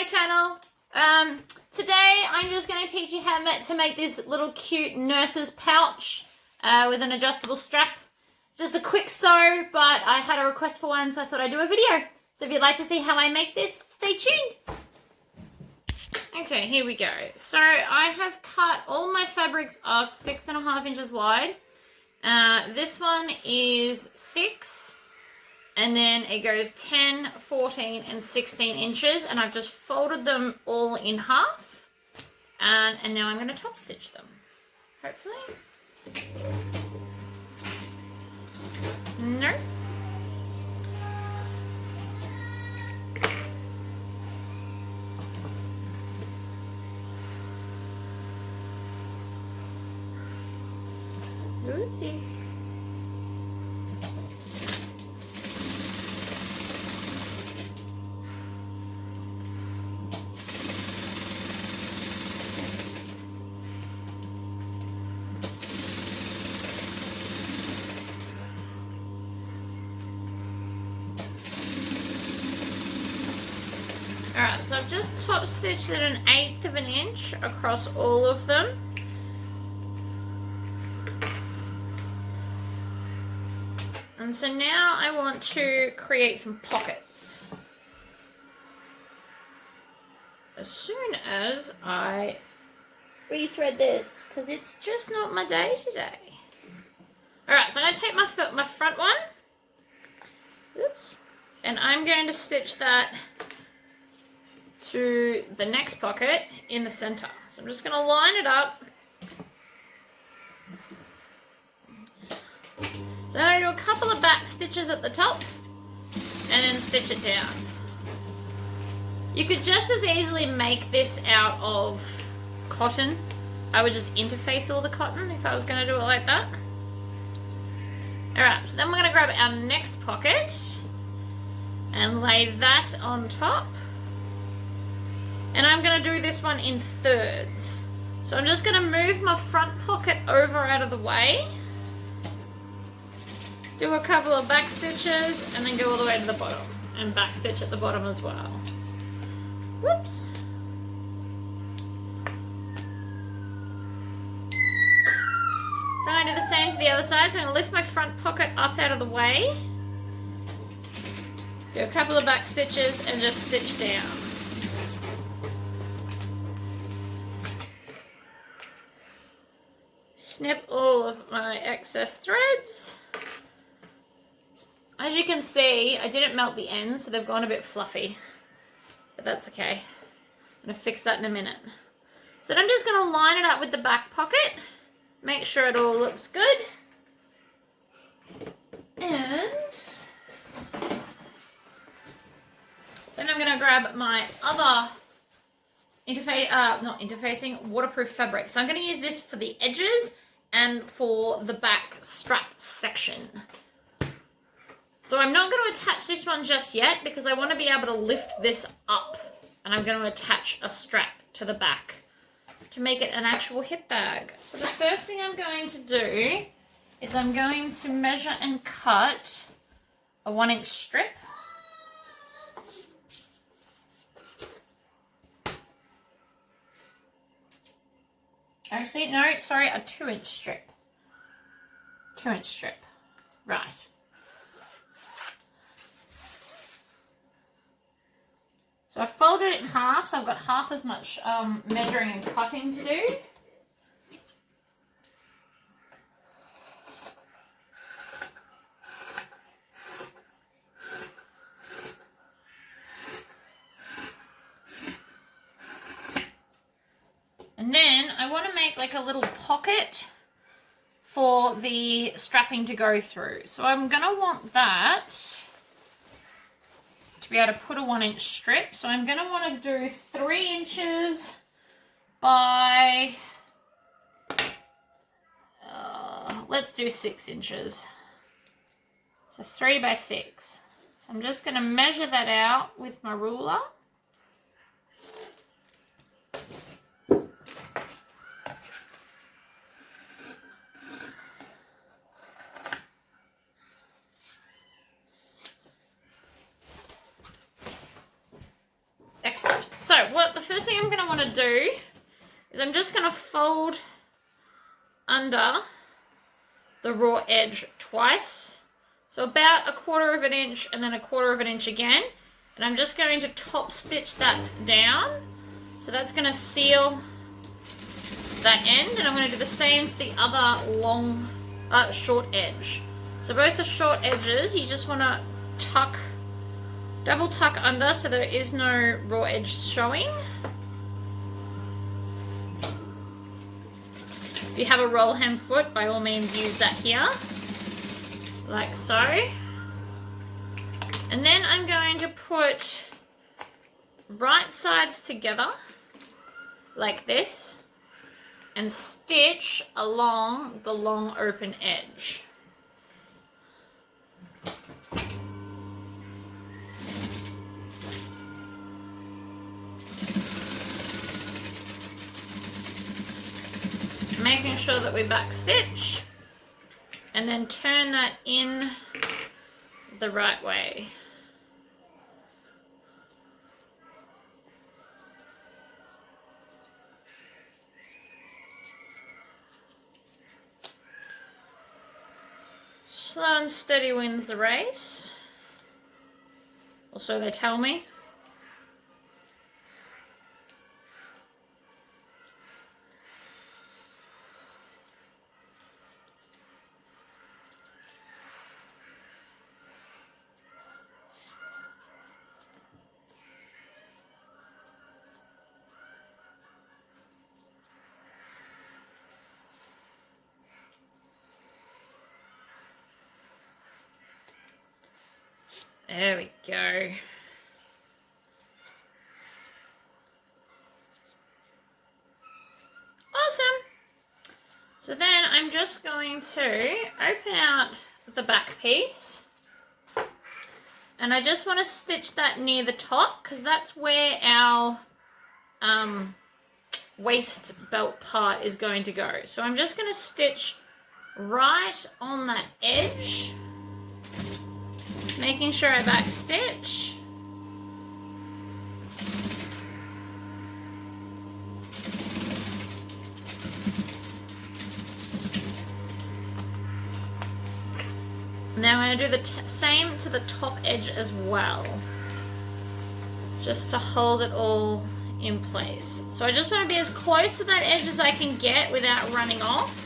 my channel. Today I'm just going to teach you how to make this little cute nurse's pouch with an adjustable strap. Just a quick sew, but I had a request for one, so I thought I'd do a video. So if you'd like to see how I make this, stay tuned. Okay, here we go. So I have cut, all my fabrics are 6.5 inches wide. This one is 6, and then it goes 10, 14, and 16 inches, and I've just folded them all in half, and now I'm going to top stitch them, hopefully. No. Oopsies. Alright, so I've just top stitched it 1/8 of an inch across all of them. And so now I want to create some pockets. As soon as I rethread this, because it's just not my day today. Alright, so I'm going to take my front one. Oops. And I'm going to stitch that to the next pocket in the center. So I'm just going to line it up. So I'm going to do a couple of back stitches at the top and then stitch it down. You could just as easily make this out of cotton. I would just interface all the cotton if I was going to do it like that. Alright, so then we're going to grab our next pocket and lay that on top. And I'm going to do this one in thirds. So I'm just going to move my front pocket over out of the way. Do a couple of back stitches and then go all the way to the bottom. And back stitch at the bottom as well. Whoops. So I'm going to do the same to the other side. So I'm going to lift my front pocket up out of the way. Do a couple of back stitches and just stitch down. Snip all of my excess threads. As you can see, I didn't melt the ends, so they've gone a bit fluffy. But that's okay. I'm going to fix that in a minute. So I'm just going to line it up with the back pocket. Make sure it all looks good. And then I'm going to grab my other waterproof fabric. So I'm going to use this for the edges and for the back strap section. So I'm not going to attach this one just yet because I want to be able to lift this up, and I'm going to attach a strap to the back to make it an actual hip bag. So the first thing I'm going to do is I'm going to measure and cut a 1-inch strip. Actually, no, sorry, a 2-inch strip. 2-inch strip. Right. So I folded it in half, so I've got half as much measuring and cutting to do. And then I want to make like a little pocket for the strapping to go through. So I'm going to want that to be able to put a 1-inch strip. So I'm going to want to do 3 inches by, let's do 6 inches. So 3 by 6. So I'm just going to measure that out with my ruler. Excellent. So So what the first thing I'm going to want to do is I'm just going to fold under the raw edge twice. So about 1/4 of an inch and then 1/4 of an inch again. And I'm just going to top stitch that down. So that's going to seal that end, and I'm going to do the same to the other long, short edge. So both the short edges, you just want to double tuck under so there is no raw edge showing. If you have a roll hem foot, by all means use that here, like so. And then I'm going to put right sides together, like this, and stitch along the long open edge. Making sure that we back stitch and then turn that in the right way. Slow and steady wins the race. Or so they tell me. There we go. Awesome. So then I'm just going to open out the back piece. And I just want to stitch that near the top because that's where our waist belt part is going to go. So I'm just going to stitch right on that edge, making sure I back stitch. Now I'm going to do the same to the top edge as well, just to hold it all in place. So I just want to be as close to that edge as I can get without running off.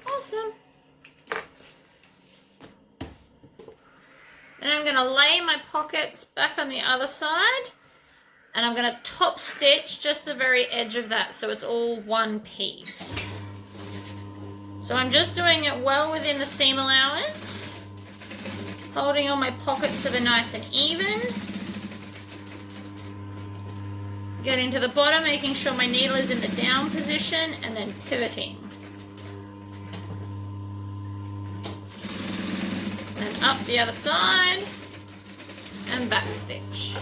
Awesome. Then I'm going to lay my pockets back on the other side. And I'm going to top stitch just the very edge of that so it's all one piece. So I'm just doing it well within the seam allowance, holding all my pockets so they're nice and even. Getting to the bottom, making sure my needle is in the down position, and then pivoting. And up the other side, and back stitch.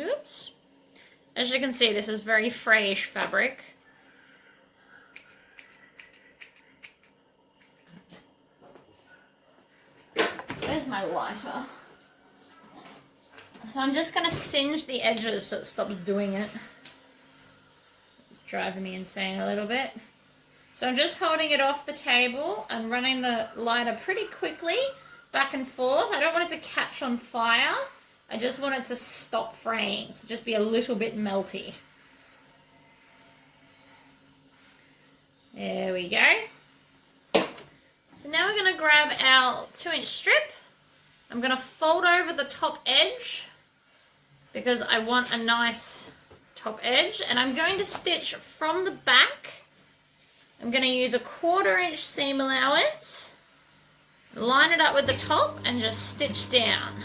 Oops. As you can see, this is very frayish fabric. Where's my lighter? So I'm just going to singe the edges so it stops doing it. It's driving me insane a little bit. So I'm just holding it off the table and running the lighter pretty quickly back and forth. I don't want it to catch on fire. I just want it to stop fraying, so just be a little bit melty. There we go. So now we're going to grab our 2-inch strip. I'm going to fold over the top edge because I want a nice top edge. And I'm going to stitch from the back. I'm going to use a 1/4 inch seam allowance, line it up with the top and just stitch down.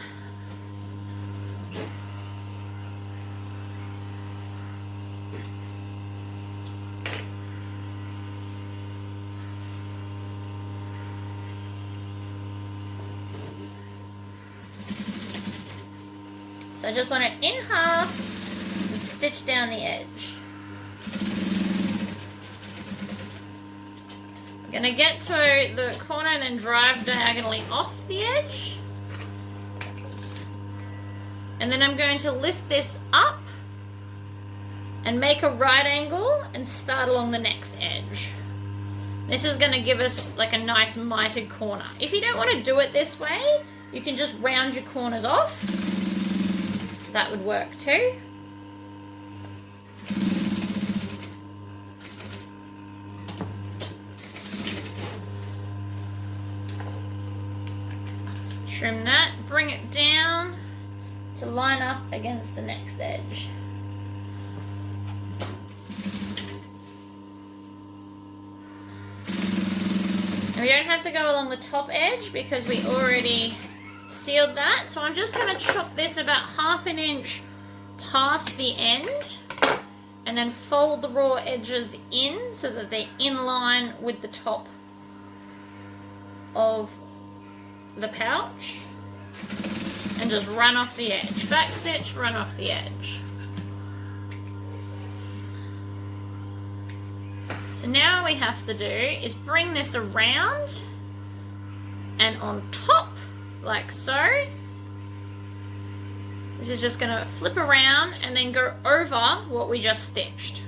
So I just want it in half, stitch stitch down the edge. I'm going to get to the corner and then drive diagonally off the edge. And then I'm going to lift this up and make a right angle and start along the next edge. This is going to give us like a nice mitered corner. If you don't want to do it this way, you can just round your corners off. That would work too. Trim that, bring it down to line up against the next edge. We don't have to go along the top edge because we already sealed that. So I'm just going to chop this about 1/2 inch past the end and then fold the raw edges in so that they're in line with the top of the pouch and just run off the edge. Back stitch, run off the edge. So now all we have to do is bring this around and on top, like so. This is just going to flip around and then go over what we just stitched.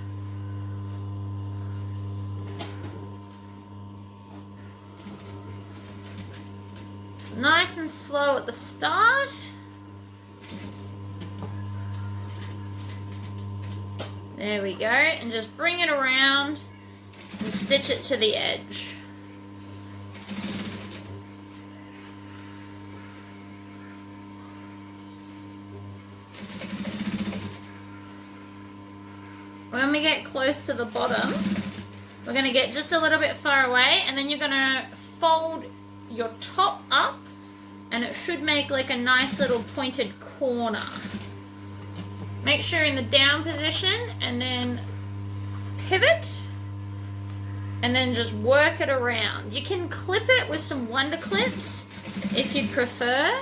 Nice and slow at the start. There we go, and just bring it around and stitch it to the edge. When we get close to the bottom, we're going to get just a little bit far away, and then you're going to fold your top up and it should make like a nice little pointed corner. Make sure you're in the down position and then pivot and then just work it around. You can clip it with some Wonder Clips if you'd prefer.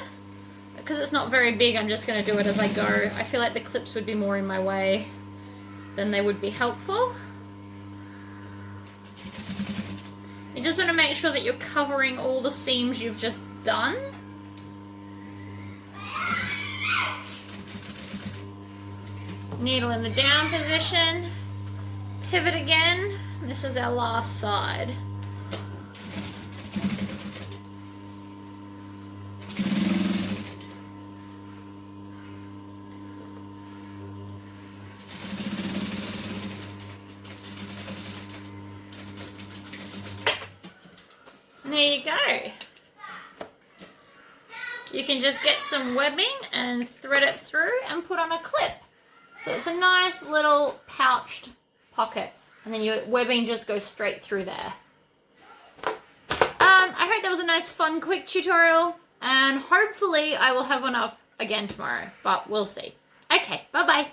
Because it's not very big, I'm just going to do it as I go. I feel like the clips would be more in my way than they would be helpful. You just want to make sure that you're covering all the seams you've just done. Needle in the down position, pivot again. This is our last side. And there you go. You can just get some webbing and thread it through and put on a clip. So it's a nice little pouched pocket, and then your webbing just goes straight through there. I hope that was a nice, fun, quick tutorial, and hopefully I will have one up again tomorrow, but we'll see. Okay, bye-bye.